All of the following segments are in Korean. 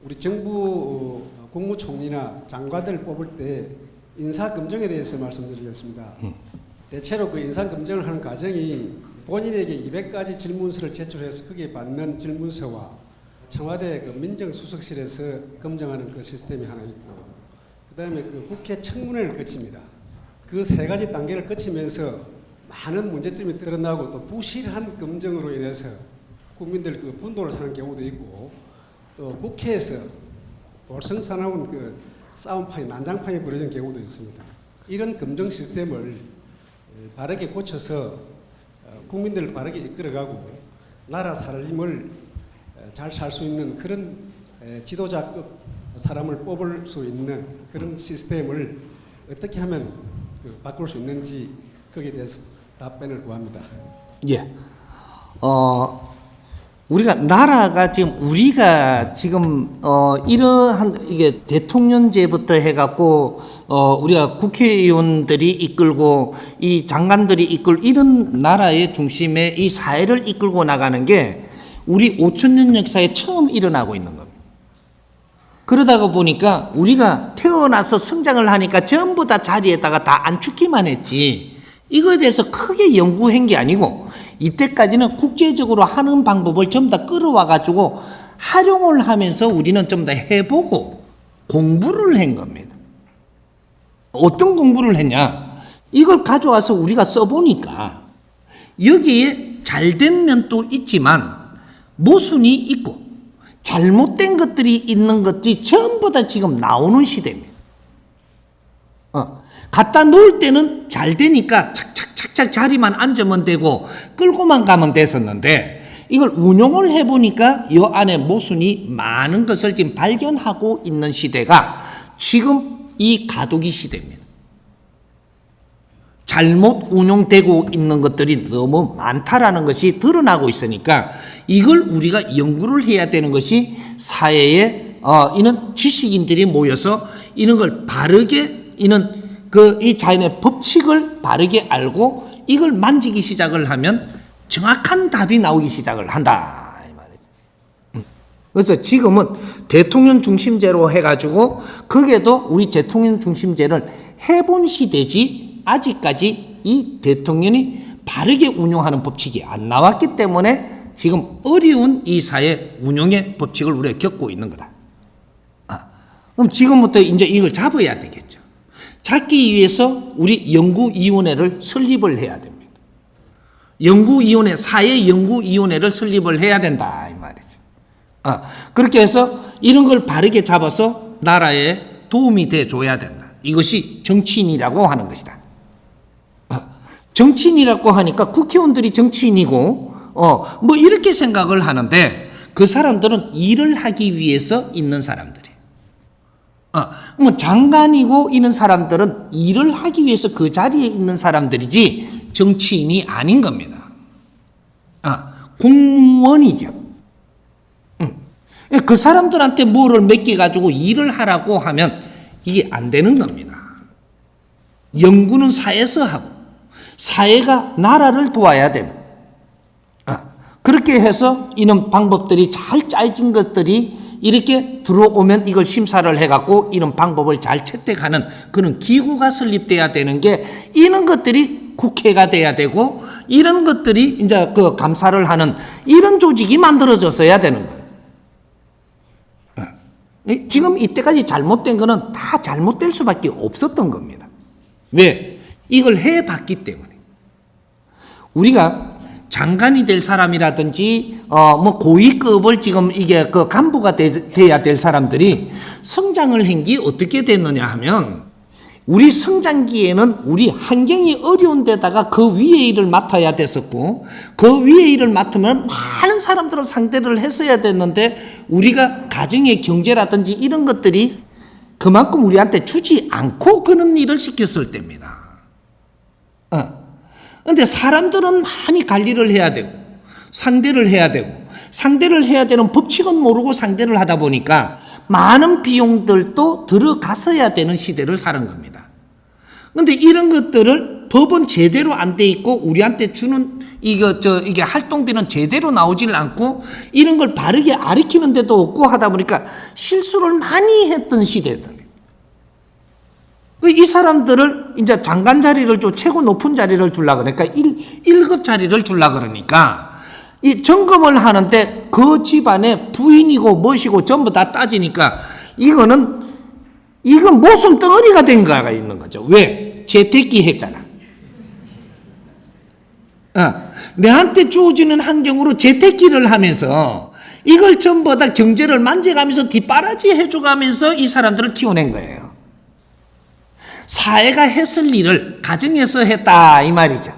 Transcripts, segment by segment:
우리 정부 국무총리나 장관들 뽑을 때 인사검증에 대해서 말씀드리겠습니다. 대체로 그 인사검증을 하는 과정이 본인에게 200가지 질문서를 제출해서 거기에 받는 질문서와 청와대 그 민정수석실에서 검증하는 그 시스템이 하나 있고, 그다음에 그 국회 청문회를 거칩니다. 그 세 가지 단계를 거치면서 많은 문제점이 드러나고 또 부실한 검증으로 인해서 국민들 그 분노를 사는 경우도 있고, 또 국회에서 볼성사나운 그 싸움판이 난장판이 벌어진 경우도 있습니다. 이런 검증 시스템을 바르게 고쳐서 국민들을 바르게 이끌어가고 나라 살림을 잘 살 수 있는 그런 지도자급 사람을 뽑을 수 있는 그런 시스템을 어떻게 하면 바꿀 수 있는지 거기에 대해서 답변을 구합니다. 예. 우리가 지금 이러한 이게 대통령제부터 해갖고 우리가 국회의원들이 이끌고 이 장관들이 이런 나라의 중심에 이 사회를 이끌고 나가는 게 우리 5천년 역사에 처음 일어나고 있는 겁니다. 그러다가 보니까 우리가 태어나서 성장을 하니까 전부 다 자리에다가 다 앉히기만 했지, 이거에 대해서 크게 연구한 게 아니고 이때까지는 국제적으로 하는 방법을 전부 다 끌어와 가지고 활용을 하면서 우리는 좀 더 해보고 공부를 한 겁니다. 어떤 공부를 했냐? 이걸 가져와서 우리가 써보니까 여기에 잘된 면도 있지만 모순이 있고 잘못된 것들이 있는 것이 전부 다 지금 나오는 시대입니다. 갖다 놓을 때는 잘 되니까 착착 자리만 앉으면 되고 끌고만 가면 됐었는데, 이걸 운용을 해보니까 이 안에 모순이 많은 것을 지금 발견하고 있는 시대가 지금 이 가두기 시대입니다. 잘못 운용되고 있는 것들이 너무 많다라는 것이 드러나고 있으니까 이걸 우리가 연구를 해야 되는 것이 사회에 이런 지식인들이 모여서 이런 걸 바르게 이 자연의 법칙을 바르게 알고 이걸 만지기 시작을 하면 정확한 답이 나오기 시작을 한다 이 말이죠. 그래서 지금은 대통령 중심제로 해가지고 거기에도 우리 대통령 중심제를 해본 시대지, 아직까지 이 대통령이 바르게 운용하는 법칙이 안 나왔기 때문에 지금 어려운 이 사회 운용의 법칙을 우리가 겪고 있는 거다. 그럼 지금부터 이제 이걸 잡아야 되겠죠. 잡기 위해서 우리 연구위원회를 설립을 해야 됩니다. 사회연구위원회를 설립을 해야 된다 이 말이죠. 그렇게 해서 이런 걸 바르게 잡아서 나라에 도움이 돼 줘야 된다. 이것이 정치인이라고 하는 것이다. 정치인이라고 하니까 국회의원들이 정치인이고 뭐 이렇게 생각을 하는데, 그 사람들은 일을 하기 위해서 있는 사람들이에요. 뭐 장관이고 이런 사람들은 일을 하기 위해서 그 자리에 있는 사람들이지 정치인이 아닌 겁니다. 공무원이죠. 그 사람들한테 뭐를 맡겨가지고 일을 하라고 하면 이게 안 되는 겁니다. 연구는 사회에서 하고 사회가 나라를 도와야 되는, 그렇게 해서 이런 방법들이 잘 짜진 것들이 이렇게 들어오면 이걸 심사를 해갖고 이런 방법을 잘 채택하는 그런 기구가 설립돼야 되는 게, 이런 것들이 국회가 돼야 되고 이런 것들이 이제 그 감사를 하는 이런 조직이 만들어졌어야 되는 거예요. 지금 이때까지 잘못된 거는 다 잘못될 수밖에 없었던 겁니다. 왜? 이걸 해봤기 때문에. 우리가 장관이 될 사람이라든지 뭐 고위급을 지금 이게 그 간부가 돼야 될 사람들이 성장을 한 게 어떻게 됐느냐 하면, 우리 성장기에는 우리 환경이 어려운 데다가 그 위에 일을 맡아야 됐었고, 그 위에 일을 맡으면 많은 사람들을 상대를 했어야 됐는데, 우리가 가정의 경제라든지 이런 것들이 그만큼 우리한테 주지 않고 그런 일을 시켰을 때입니다. 근데 사람들은 많이 관리를 해야 되고 상대를 해야 되는 법칙은 모르고 상대를 하다 보니까 많은 비용들도 들어갔어야 되는 시대를 사는 겁니다. 그런데 이런 것들을 법은 제대로 안 돼 있고 우리한테 주는 이게 활동비는 제대로 나오질 않고 이런 걸 바르게 가르치는 데도 없고 하다 보니까 실수를 많이 했던 시대다. 이 사람들을 이제 장관 자리를 최고 높은 자리를 주려 그러니까 1급 자리를 주려 그러니까 이 점검을 하는데 그 집안의 부인이고 무엇이고 전부 다 따지니까 이건 모순 덩어리가 된 거가 있는 거죠. 왜? 재택기 했잖아. 내한테 주어지는 환경으로 재택기를 하면서 이걸 전부 다 경제를 만져가면서 뒷바라지 해줘가면서 이 사람들을 키워낸 거예요. 사회가 했을 일을 가정에서 했다 이 말이죠.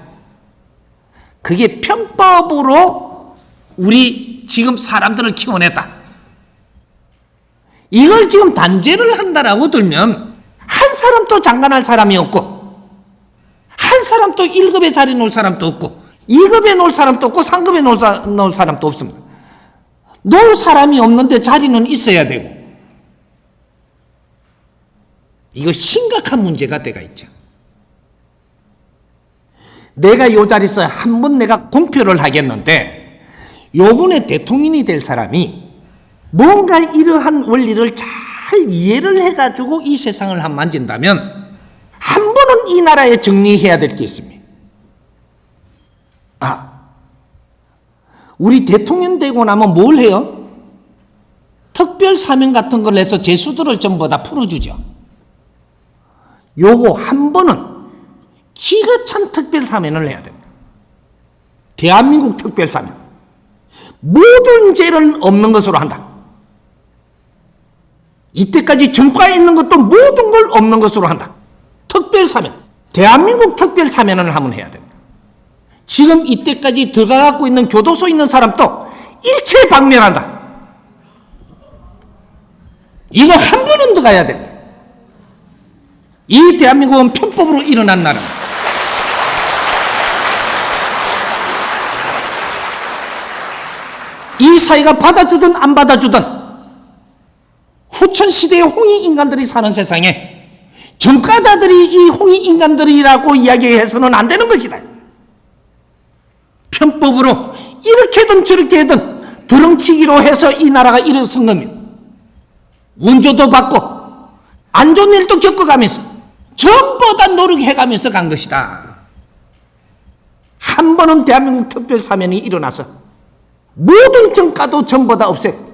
그게 편법으로 우리 지금 사람들을 키워냈다. 이걸 지금 단죄를 한다라고 들면 한 사람도 장관할 사람이 없고 한 사람도 1급에 자리 놓을 사람도 없고 2급에 놓을 사람도 없고 3급에 놓을 사람도 없습니다. 놓을 사람이 없는데 자리는 있어야 되고 이거 심각한 문제가 돼가 있죠. 내가 이 자리에서 한 번 내가 공표를 하겠는데 요번에 대통령이 될 사람이 뭔가 이러한 원리를 잘 이해를 해가지고 이 세상을 한 만진다면 한 번은 이 나라에 정리해야 될 게 있습니다. 우리 대통령 되고 나면 뭘 해요? 특별 사면 같은 걸 해서 죄수들을 전부 다 풀어주죠. 요거 한 번은 기가 찬 특별 사면을 해야 됩니다. 대한민국 특별 사면. 모든 죄는 없는 것으로 한다. 이때까지 전과에 있는 것도 모든 걸 없는 것으로 한다. 특별 사면. 대한민국 특별 사면을 한번 해야 됩니다. 지금 이때까지 들어가고 있는 교도소 있는 사람도 일체 박멸한다. 이거 한 번은 들어가야 됩니다. 이 대한민국은 편법으로 일어난 나라입니다. 이 사회가 받아주든 안 받아주든 후천시대의 홍익인간들이 사는 세상에 전과자들이 이 홍익인간들이라고 이야기해서는 안 되는 것이다. 편법으로 이렇게든 저렇게든 드렁치기로 해서 이 나라가 일어선 겁니다. 원조도 받고 안 좋은 일도 겪어가면서 전부 다 노력해가면서 간 것이다. 한 번은 대한민국 특별사면이 일어나서 모든 정가도 전부 다 없애고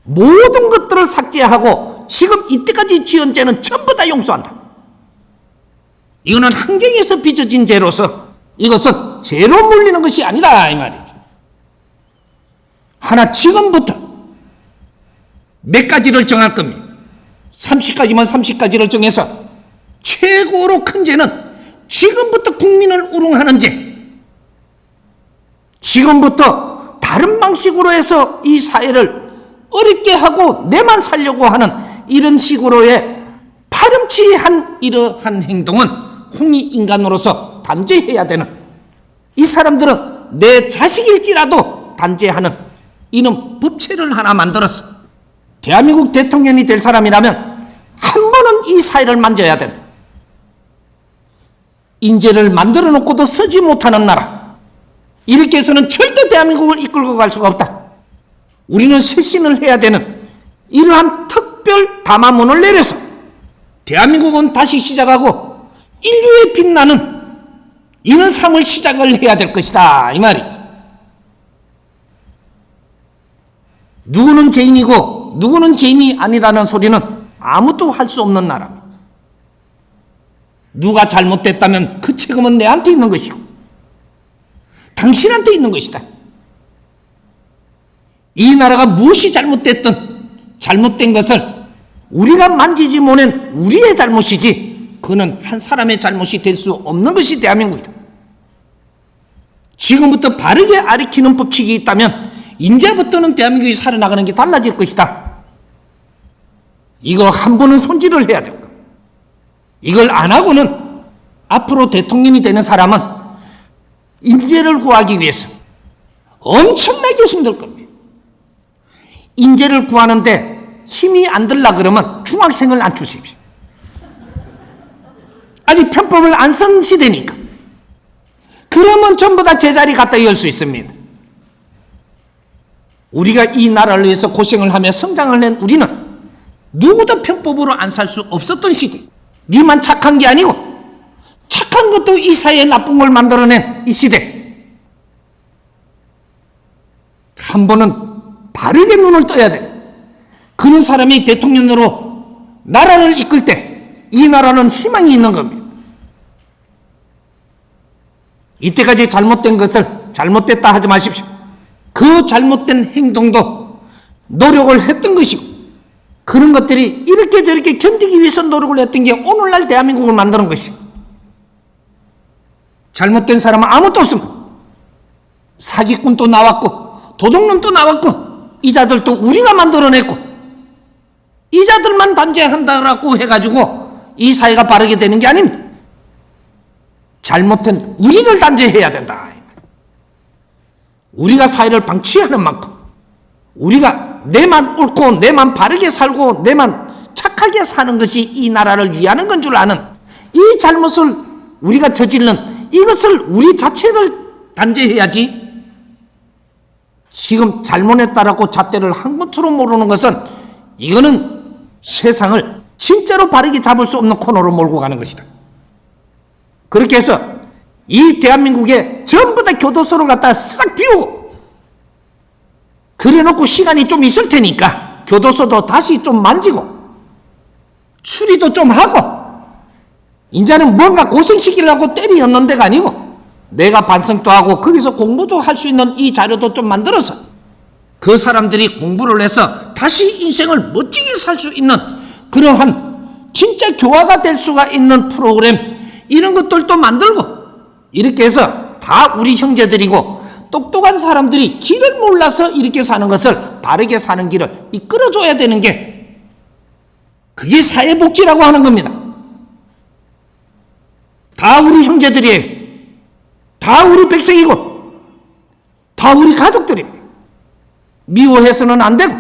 모든 것들을 삭제하고 지금 이때까지 지은 죄는 전부 다 용서한다. 이거는 환경에서 빚어진 죄로서 이것은 죄로 물리는 것이 아니다 이 말이죠. 하나 지금부터 몇 가지를 정할 겁니다. 30가지만 30가지를 정해서 최고로 큰 죄는 지금부터 국민을 우롱하는 죄, 지금부터 다른 방식으로 해서 이 사회를 어렵게 하고 내만 살려고 하는 이런 식으로의 파렴치한 이러한 행동은 홍익인간으로서 단죄해야 되는, 이 사람들은 내 자식일지라도 단죄하는 이런 법체를 하나 만들어서 대한민국 대통령이 될 사람이라면 한 번은 이 사회를 만져야 된다. 인재를 만들어 놓고도 쓰지 못하는 나라, 이렇게 해서는 절대 대한민국을 이끌고 갈 수가 없다. 우리는 쇄신을 해야 되는 이러한 특별 담화문을 내려서 대한민국은 다시 시작하고 인류의 빛나는 이런 삶을 시작을 해야 될 것이다 이 말이죠. 누구는 죄인이고 누구는 죄인이 아니라는 소리는 아무도 할 수 없는 나라입니다. 누가 잘못됐다면 그 책임은 내한테 있는 것이고 당신한테 있는 것이다. 이 나라가 무엇이 잘못됐든 잘못된 것을 우리가 만지지 못한 우리의 잘못이지 그는 한 사람의 잘못이 될 수 없는 것이 대한민국이다. 지금부터 바르게 가르치는 법칙이 있다면 이제부터는 대한민국이 살아나가는 게 달라질 것이다. 이거 한 번은 손질을 해야 될 겁니다. 이걸 안 하고는 앞으로 대통령이 되는 사람은 인재를 구하기 위해서 엄청나게 힘들 겁니다. 인재를 구하는데 힘이 안 들라 그러면 중학생을 안 주십시오. 아직 편법을 안 쓴 시대니까. 그러면 전부 다 제자리 갖다 열 수 있습니다. 우리가 이 나라를 위해서 고생을 하며 성장을 낸 우리는 누구도 편법으로 안 살 수 없었던 시대. 니만 착한 게 아니고 착한 것도 이 사회에 나쁜 걸 만들어낸 이 시대. 한 번은 바르게 눈을 떠야 돼. 그런 사람이 대통령으로 나라를 이끌 때 이 나라는 희망이 있는 겁니다. 이때까지 잘못된 것을 잘못됐다 하지 마십시오. 그 잘못된 행동도 노력을 했던 것이고, 그런 것들이 이렇게 저렇게 견디기 위해서 노력을 했던 게 오늘날 대한민국을 만드는 것이. 잘못된 사람은 아무것도 없습니다. 사기꾼도 나왔고 도둑놈도 나왔고 이자들도 우리가 만들어냈고, 이자들만 단죄한다라고 해가지고 이 사회가 바르게 되는 게 아닙니다. 잘못한 우리를 단죄해야 된다. 우리가 사회를 방치하는 만큼 우리가 내만 옳고 내만 바르게 살고 내만 착하게 사는 것이 이 나라를 위하는 건 줄 아는 이 잘못을 우리가 저지른 이것을 우리 자체를 단죄해야지. 지금 잘못했다라고 잣대를 한 것처럼 모르는 것은 이거는 세상을 진짜로 바르게 잡을 수 없는 코너로 몰고 가는 것이다. 그렇게 해서 이 대한민국에 전부 다 교도소를 갖다 싹 비우고, 그래놓고 시간이 좀 있을 테니까 교도소도 다시 좀 만지고 추리도 좀 하고, 이제는 뭔가 고생시키려고 때리는 데가 아니고 내가 반성도 하고 거기서 공부도 할 수 있는 이 자료도 좀 만들어서 그 사람들이 공부를 해서 다시 인생을 멋지게 살 수 있는 그러한 진짜 교화가 될 수가 있는 프로그램, 이런 것들도 만들고, 이렇게 해서 다 우리 형제들이고 똑똑한 사람들이 길을 몰라서 이렇게 사는 것을 바르게 사는 길을 이끌어줘야 되는 게, 그게 사회복지라고 하는 겁니다. 다 우리 형제들이에요. 다 우리 백성이고 다 우리 가족들입니다. 미워해서는 안 되고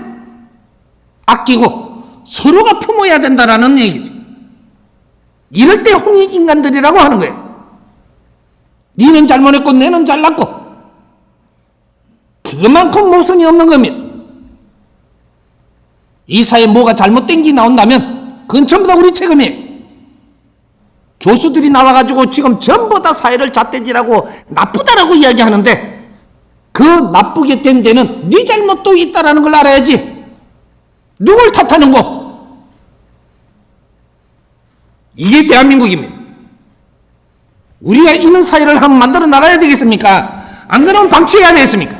아끼고 서로가 품어야 된다라는 얘기죠. 이럴 때 홍익인간들이라고 하는 거예요. 니는 잘못했고 내는 잘났고, 그만큼 모순이 없는 겁니다. 이 사회에 뭐가 잘못된 게 나온다면 그건 전부 다 우리 책임이에요. 교수들이 나와가지고 지금 전부 다 사회를 잣대질하고 나쁘다라고 이야기하는데, 그 나쁘게 된 데는 네 잘못도 있다라는 걸 알아야지. 누굴 탓하는 거? 이게 대한민국입니다. 우리가 이런 사회를 한번 만들어 나가야 되겠습니까? 안 그러면 방치해야 되겠습니까?